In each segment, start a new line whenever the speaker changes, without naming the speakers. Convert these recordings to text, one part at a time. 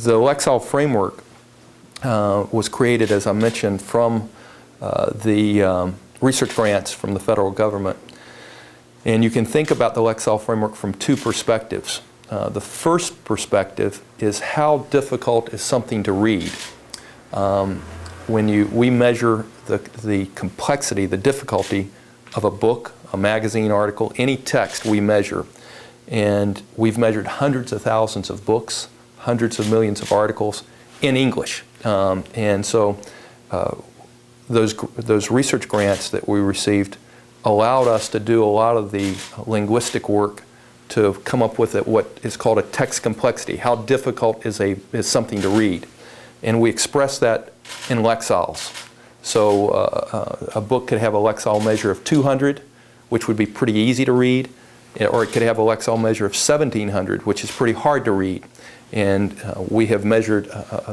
The Lexile framework was created, as I mentioned, from the research grants from the federal government. And you can think about the Lexile framework from two perspectives. The first perspective is how difficult is something to read. We measure the complexity, the difficulty of a book, a magazine article, any text we measure. And we've measured hundreds of thousands of books, hundreds of millions of articles in English. And so those research grants that we received allowed us to do a lot of the linguistic work to come up with what is called a text complexity. How difficult is something to read? And we express that in lexiles. So a book could have a lexile measure of 200, which would be pretty easy to read, or it could have a lexile measure of 1,700, which is pretty hard to read. And we have measured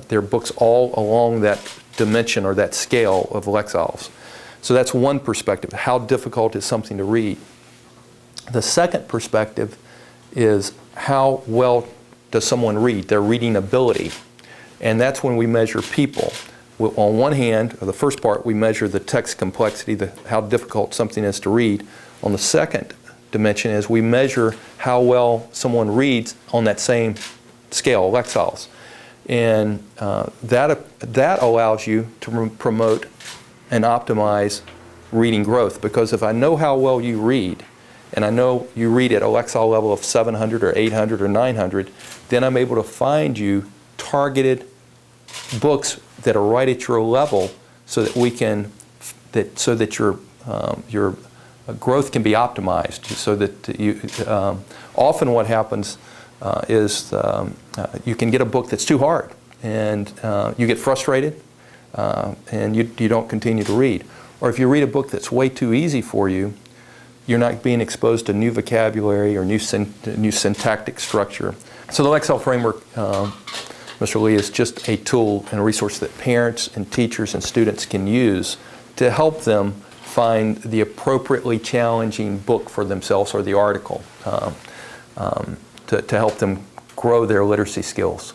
their books all along that dimension or that scale of lexiles. So that's one perspective. How difficult is something to read? The second perspective is how well does someone read, their reading ability. And that's when we measure people. On one hand, or the first part, we measure the text complexity, how difficult something is to read. On the second dimension is we measure how well someone reads on that same scale, lexiles. And that allows you to promote and optimize reading growth, because if I know how well you read, and I know you read at a lexile level of 700 or 800 or 900, then I'm able to find you targeted books that are right at your level, so that your growth can be optimized. So that you often what happens is you can get a book that's too hard, and you get frustrated, and you don't continue to read. Or if you read a book that's way too easy for you, you're not being exposed to new vocabulary or new syntactic structure. So the Lexile framework, Mr. Lee, is just a tool and a resource that parents and teachers and students can use to help them find the appropriately challenging book for themselves, or the article, to help them grow their literacy skills.